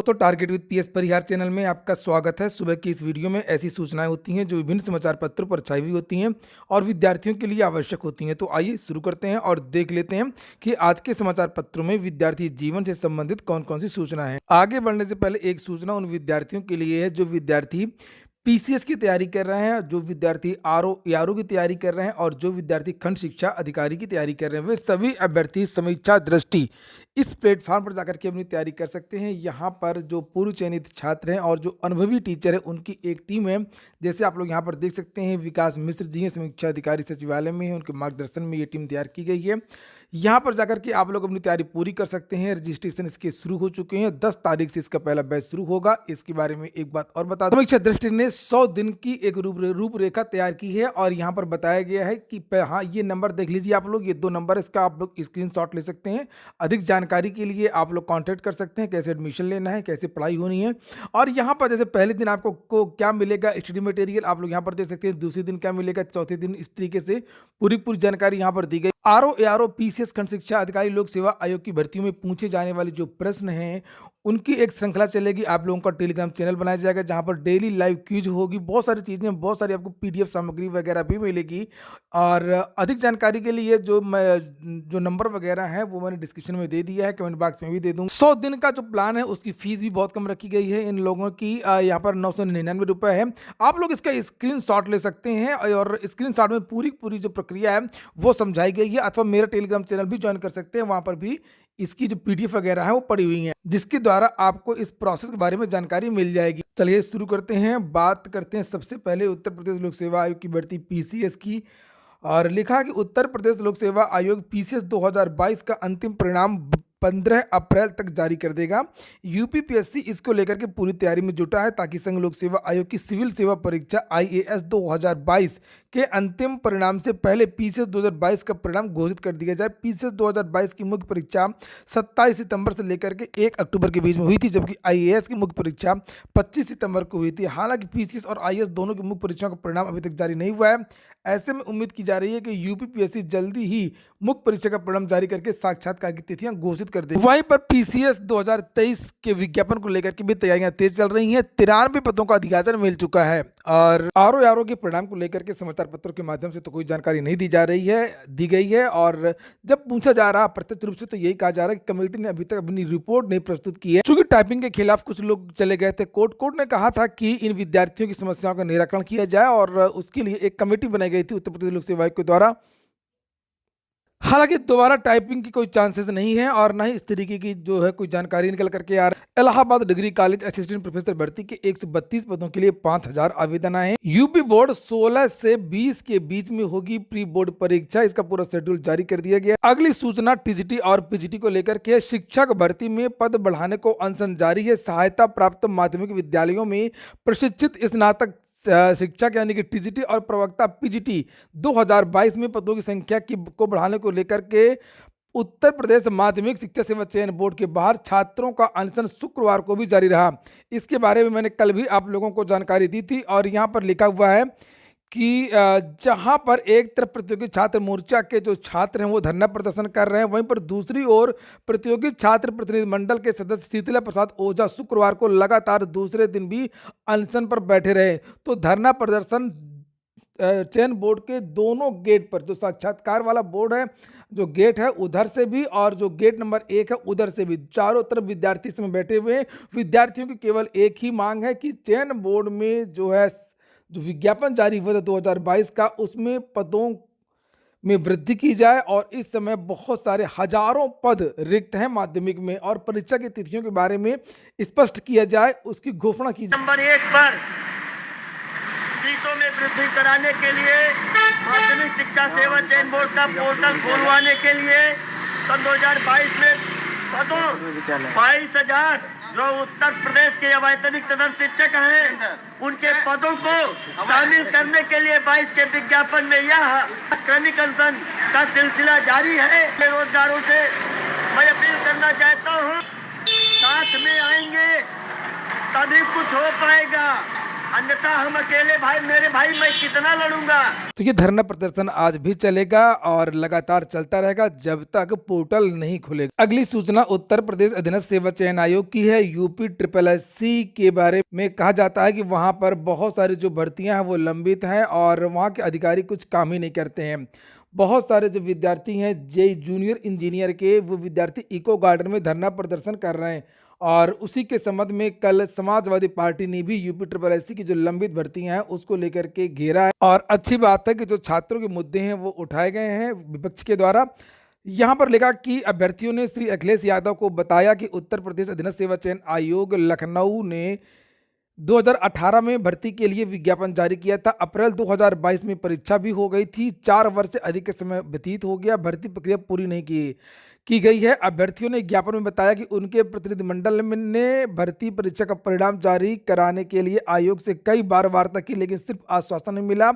दोस्तों, target with PS Parihar channel में आपका स्वागत है। सुबह की इस वीडियो में ऐसी सूचनाएं होती हैं जो विभिन्न समाचार पत्रों पर छाई हुई होती हैं और विद्यार्थियों के लिए आवश्यक होती हैं। तो आइए शुरू करते हैं और देख लेते हैं कि आज के समाचार पत्रों में विद्यार्थी जीवन से संबंधित कौन कौन सी सूचना है। आगे बढ़ने से पहले एक सूचना उन विद्यार्थियों के लिए है जो विद्यार्थी पीसीएस की तैयारी कर रहे हैं, जो विद्यार्थी आरओ की तैयारी कर रहे हैं और जो विद्यार्थी खंड शिक्षा अधिकारी की तैयारी कर रहे हैं। वे सभी अभ्यर्थी समीक्षा दृष्टि इस प्लेटफॉर्म पर जाकर के अपनी तैयारी कर सकते हैं। यहाँ पर जो पूर्व चयनित छात्र हैं और जो अनुभवी टीचर हैं उनकी एक टीम है। जैसे आप लोग यहाँ पर देख सकते हैं, विकास मिश्र जी हैं, समीक्षा अधिकारी सचिवालय में हैं, उनके मार्गदर्शन में ये टीम तैयार की गई है। यहाँ पर जाकर के आप लोग अपनी तैयारी पूरी कर सकते हैं। रजिस्ट्रेशन इसके शुरू हो चुके हैं। 10 तारीख से इसका पहला बैच शुरू होगा। इसके बारे में एक बात और बता दूं, समीक्षा दृष्टि ने 100 दिन की एक रूपरेखा तैयार की है और यहाँ पर बताया गया है कि हाँ, ये नंबर देख लीजिए आप लोग, ये 2 नंबर, इसका आप लोग स्क्रीनशॉट ले सकते हैं। अधिक जानकारी के लिए आप लोग कॉन्टैक्ट कर सकते हैं, कैसे एडमिशन लेना है, कैसे पढ़ाई होनी है। और यहाँ पर जैसे पहले दिन आपको क्या मिलेगा, स्टडी मटेरियल आप लोग यहाँ पर देख सकते हैं। दूसरे दिन क्या मिलेगा, चौथे दिन, इस तरीके से पूरी जानकारी यहाँ पर दी गई। आरओ पीसीएस खंड शिक्षा अधिकारी लोक सेवा आयोग की भर्तियों में पूछे जाने वाले जो प्रश्न हैं उनकी एक श्रृंखला चलेगी। आप लोगों का टेलीग्राम चैनल बनाया जाएगा जहां पर डेली लाइव क्यूज होगी। बहुत सारी चीज़ें, बहुत सारी आपको पीडीएफ सामग्री वगैरह भी मिलेगी। और अधिक जानकारी के लिए जो नंबर वगैरह है वो मैंने डिस्क्रिप्शन में दे दिया है, कमेंट बॉक्स में भी दे दूँगा। 100 दिन का जो प्लान है उसकी फीस भी बहुत कम रखी गई है। इन लोगों की यहाँ पर 999 रुपये है। आप लोग इसका स्क्रीनशॉट ले सकते हैं और स्क्रीनशॉट में पूरी जो प्रक्रिया है वो समझाई गई है। अथवा मेरा टेलीग्राम चैनल भी ज्वाइन कर सकते हैं, वहाँ पर भी इसकी जो पीडीएफ वगैरह है वो पड़ी हुई है, जिसके द्वारा आपको इस प्रोसेस के बारे में जानकारी मिल जाएगी। चलिए शुरू करते हैं। बात करते हैं सबसे पहले उत्तर प्रदेश लोक सेवा आयोग की भर्ती पीसीएस की। और लिखा कि उत्तर प्रदेश लोक सेवा आयोग पीसीएस 2022 का अंतिम परिणाम 15 अप्रैल तक जारी कर देगा। यूपीपीएससी इसको लेकर के पूरी तैयारी में जुटा है ताकि संघ लोक सेवा आयोग की सिविल सेवा परीक्षा आईएएस 2022 के अंतिम परिणाम से पहले पीसीएस 2022 का परिणाम घोषित कर दिया जाए। पीसीएस 2022 की मुख्य परीक्षा 27 सितंबर से लेकर के 1 अक्टूबर के बीच में हुई थी, जबकि आईएएस की मुख्य परीक्षा 25 सितंबर को हुई थी। हालांकि पीसीएस और आईएएस दोनों की मुख्य परीक्षाओं का परिणाम अभी तक जारी नहीं हुआ है। ऐसे में उम्मीद की जा रही है कि यूपीपीएससी जल्दी ही मुख्य परीक्षा का परिणाम जारी करके साक्षात्कार की तिथियां घोषित कर देगी। वहीं पर पीसीएस 2023 के विज्ञापन को लेकर के भी तैयारियां तेज चल रही हैं। 93 पदों का अधिकाचन मिल चुका है। और आरओ के परिणाम को लेकर के समाचार पत्रों के माध्यम से तो कोई जानकारी नहीं दी गई है। और जब पूछा जा रहा प्रत्यक्ष रूप से तो यही कहा जा रहा है कि कमेटी ने अभी तक अपनी रिपोर्ट नहीं प्रस्तुत की है। चूंकि टाइपिंग के खिलाफ कुछ लोग चले गए थे कोर्ट ने कहा था कि इन विद्यार्थियों की समस्याओं का निराकरण किया जाए और उसके लिए एक कमेटी बनाई गई थी उत्तर प्रदेश लोक सेवा आयोग के द्वारा। हालांकि दोबारा टाइपिंग की कोई चांसेस नहीं है और ना ही इस तरीके की जो है कोई जानकारी निकल करके आ रहा है। Allahabad degree college assistant professor भर्ती के 132 पदों के लिए 5000 आवेदन आए हैं। यूपी बोर्ड 16 से 20 के बीच में होगी प्री बोर्ड परीक्षा। इसका पूरा शेड्यूल जारी कर दिया गया। अगली सूचना टीजीटी और पीजीटी को लेकर के। शिक्षक भर्ती में पद बढ़ाने को अनशन जारी है। सहायता प्राप्त माध्यमिक विद्यालयों में प्रशिक्षित स्नातक शिक्षक यानी कि टीजीटी और प्रवक्ता पीजीटी 2022 में पदों की संख्या को बढ़ाने को लेकर के उत्तर प्रदेश माध्यमिक शिक्षा सेवा चयन बोर्ड के बाहर छात्रों का अनशन शुक्रवार को भी जारी रहा। इसके बारे में मैंने कल भी आप लोगों को जानकारी दी थी और यहाँ पर लिखा हुआ है कि जहां पर एक तरफ प्रतियोगी छात्र मोर्चा के जो छात्र हैं वो धरना प्रदर्शन कर रहे हैं, वहीं पर दूसरी ओर प्रतियोगी छात्र प्रतिनिधि मंडल के सदस्य शीतला प्रसाद ओझा शुक्रवार को लगातार दूसरे दिन भी अनशन पर बैठे रहे। तो धरना प्रदर्शन चयन बोर्ड के दोनों गेट पर, जो साक्षात्कार वाला बोर्ड है, जो गेट है उधर से भी और जो गेट नंबर 1 है उधर से भी, चारों तरफ विद्यार्थी इसमें बैठे हुए हैं। विद्यार्थियों की केवल एक ही मांग है कि चयन बोर्ड में जो विज्ञापन जारी हुआ था 2022 का, उसमें पदों में वृद्धि की जाए। और इस समय बहुत सारे हजारों पद रिक्त हैं माध्यमिक में और परीक्षा की तिथियों के बारे में स्पष्ट किया जाए, उसकी घोषणा की जाए। नंबर 1 पर सीटों में वृद्धि कराने के लिए माध्यमिक शिक्षा सेवा चयन बोर्ड का पोर्टल खोलवाने के लिए सन 2022 में पदों 22,000 जो उत्तर प्रदेश के अवैतनिक तदर्थ शिक्षक हैं उनके पदों को शामिल करने के लिए 22 के विज्ञापन में यह क्रमिक अनशन का सिलसिला जारी है। बेरोजगारों से मैं अपील करना चाहता हूँ, साथ में आएंगे तभी कुछ हो पाएगा। अन्यथा हम अकेले भाई, मेरे भाई, मैं कितना लड़ूंगा। तो ये धरना प्रदर्शन आज भी चलेगा और लगातार चलता रहेगा जब तक पोर्टल नहीं खुलेगा। अगली सूचना उत्तर प्रदेश अधीनस्थ सेवा चयन आयोग की है। यूपी SSSC के बारे में कहा जाता है कि वहां पर बहुत सारी जो भर्तियां हैं वो लंबित हैं और वहां के अधिकारी कुछ काम ही नहीं करते हैं। बहुत सारे जो विद्यार्थी हैं जेई जूनियर इंजीनियर के, वो विद्यार्थी इको गार्डन में धरना प्रदर्शन कर रहे हैं और उसी के संबंध में कल समाजवादी पार्टी ने भी यूपी SSSC की जो लंबित भर्तियां हैं उसको लेकर के घेरा है। और अच्छी बात है कि जो छात्रों के मुद्दे हैं वो उठाए गए हैं विपक्ष के द्वारा। यहाँ पर लिखा कि अभ्यर्थियों ने श्री अखिलेश यादव को बताया कि उत्तर प्रदेश अधीनस्थ सेवा चयन आयोग लखनऊ ने 2018 में भर्ती के लिए विज्ञापन जारी किया था। अप्रैल 2022 में परीक्षा भी हो गई थी। 4 वर्ष से अधिक समय व्यतीत हो गया, भर्ती प्रक्रिया पूरी नहीं की गई है। अभ्यर्थियों ने ज्ञापन में बताया कि उनके प्रतिनिधिमंडल ने भर्ती परीक्षा का परिणाम जारी कराने के लिए आयोग से कई बार वार्ता की, लेकिन सिर्फ आश्वासन नहीं मिला।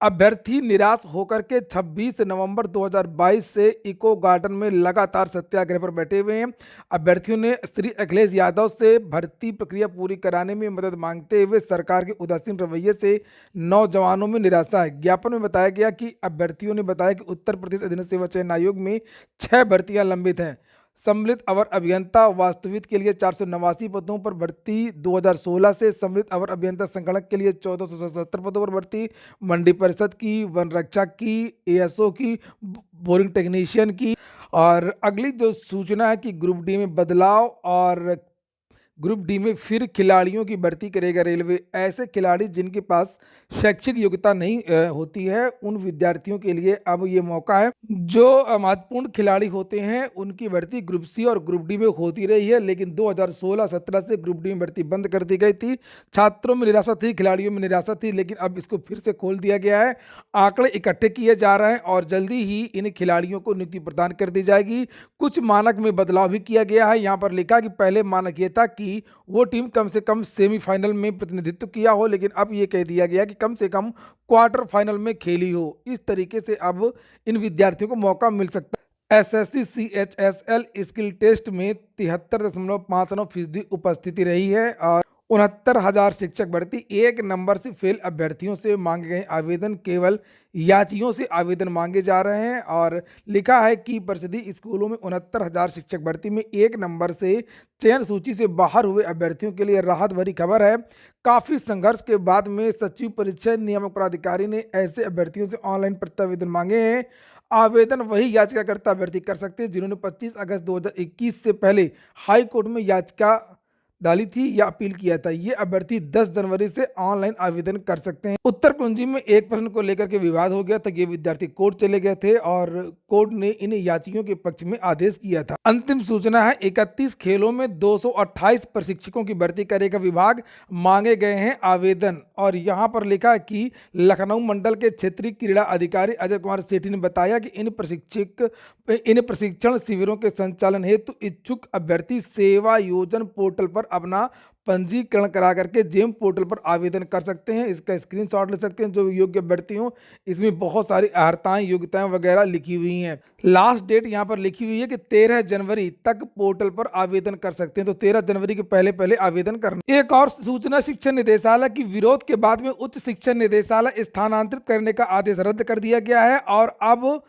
अभ्यर्थी निराश होकर के 26 नवंबर 2022 से इको गार्डन में लगातार सत्याग्रह पर बैठे हुए हैं। अभ्यर्थियों ने श्री अखिलेश यादव से भर्ती प्रक्रिया पूरी कराने में मदद मांगते हुए सरकार के उदासीन रवैये से नौजवानों में निराशा है। ज्ञापन में बताया गया कि अभ्यर्थियों ने बताया कि उत्तर प्रदेश अधीनस्थ सेवा चयन आयोग में 6 भर्तियां लंबित हैं। सम्मिलित अवर अभियंता वास्तुविद के लिए 489 पदों पर भर्ती 2016 से, सम्मिलित अवर अभियंता संगणक के लिए 1477 पदों पर भर्ती, मंडी परिषद की, वन रक्षा की, ASO की, बोरिंग टेक्नीशियन की। और अगली जो सूचना है कि ग्रुप डी में बदलाव और ग्रुप डी में फिर खिलाड़ियों की भर्ती करेगा रेलवे। ऐसे खिलाड़ी जिनके पास शैक्षिक योग्यता नहीं होती है उन विद्यार्थियों के लिए अब ये मौका है। जो महत्वपूर्ण खिलाड़ी होते हैं उनकी भर्ती ग्रुप सी और ग्रुप डी में होती रही है, लेकिन 2016-17 से ग्रुप डी में भर्ती बंद कर दी गई थी। छात्रों में निराशा थी, खिलाड़ियों में निराशा थी, लेकिन अब इसको फिर से खोल दिया गया है। आंकड़े इकट्ठे किए जा रहे हैं और जल्दी ही इन खिलाड़ियों को नियुक्ति प्रदान कर दी जाएगी। कुछ मानक में बदलाव भी किया गया है। यहाँ पर लिखा कि पहले मानक ये था कि वो टीम कम से कम सेमीफाइनल में प्रतिनिधित्व किया हो, लेकिन अब ये कह दिया गया कि कम से कम क्वार्टर फाइनल में खेली हो। इस तरीके से अब इन विद्यार्थियों को मौका मिल सकता है। SSC CHSL स्किल टेस्ट में 73.59% उपस्थिति रही है और 69,000 शिक्षक भर्ती। 1 नंबर से फेल अभ्यर्थियों से मांगे गए आवेदन केवल याचियों से आवेदन मांगे जा रहे हैं। और लिखा है कि परिषदीय स्कूलों में 69,000 शिक्षक भर्ती में 1 नंबर से चयन सूची से बाहर हुए अभ्यर्थियों के लिए राहत भरी खबर है। काफी संघर्ष के बाद में सचिव परीक्षा नियामक प्राधिकारी ने ऐसे अभ्यर्थियों से ऑनलाइन प्रत्यावेदन मांगे हैं। आवेदन वही याचिकाकर्ता अभ्यर्थी कर सकते हैं जिन्होंने 25 अगस्त 2021 से पहले हाई कोर्ट में याचिका डाली थी या अपील किया था। ये अभ्यर्थी 10 जनवरी से ऑनलाइन आवेदन कर सकते हैं। उत्तर कुंजी में एक प्रश्न को लेकर के विवाद हो गया था। ये विद्यार्थी कोर्ट चले गए थे और कोर्ट ने इन याचियों के पक्ष में आदेश किया था। अंतिम सूचना है 31 खेलों में 228 प्रशिक्षकों की भर्ती करेगा विभाग, मांगे गए हैं आवेदन। और यहाँ पर लिखा है कि लखनऊ मंडल के क्षेत्रीय क्रीड़ा अधिकारी अजय कुमार सेठी ने बताया कि इन प्रशिक्षण शिविरों के संचालन हेतु इच्छुक अभ्यर्थी सेवा योजन पोर्टल पर अपना पंजीकरण करा करके जेम पोर्टल पर आवेदन कर सकते हैं। इसका स्क्रीनशॉट ले सकते हैं जो योग्य अभ्यर्थी हों। इसमें बहुत सारी अर्हताएं, योग्यताएं वगैरह लिखी हुई हैं। लास्ट डेट यहाँ पर लिखी हुई है कि 13 जनवरी तक पोर्टल पर आवेदन कर सकते हैं, तो 13 जनवरी के पहले आवेदन करना। एक और सूचना, शिक्षा निदेशालय की विरोध के बाद में उच्च शिक्षा निदेशालय स्थानांतरित करने का आदेश रद्द कर दिया गया है और अब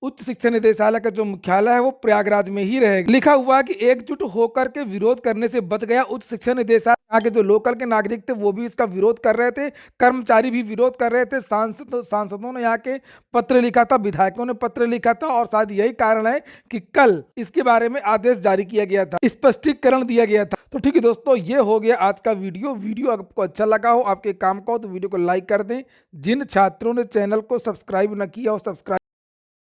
उच्च शिक्षा निदेशालय का जो मुख्यालय है वो प्रयागराज में ही रहेगा। लिखा हुआ है कि एकजुट होकर के विरोध करने से बच गया उच्च शिक्षा निदेशालय। यहाँ के जो लोकल के नागरिक थे वो भी इसका विरोध कर रहे थे, कर्मचारी भी विरोध कर रहे थे, सांसदों ने यहाँ के पत्र लिखा था, विधायकों ने पत्र लिखा था और शायद यही कारण है कि कल इसके बारे में आदेश जारी किया गया था, स्पष्टीकरण दिया गया था। तो ठीक है दोस्तों, ये हो गया आज का वीडियो आपको अच्छा लगा हो, आपके काम का हो तो वीडियो को लाइक कर दें। जिन छात्रों ने चैनल को सब्सक्राइब न किया हो सब्सक्राइब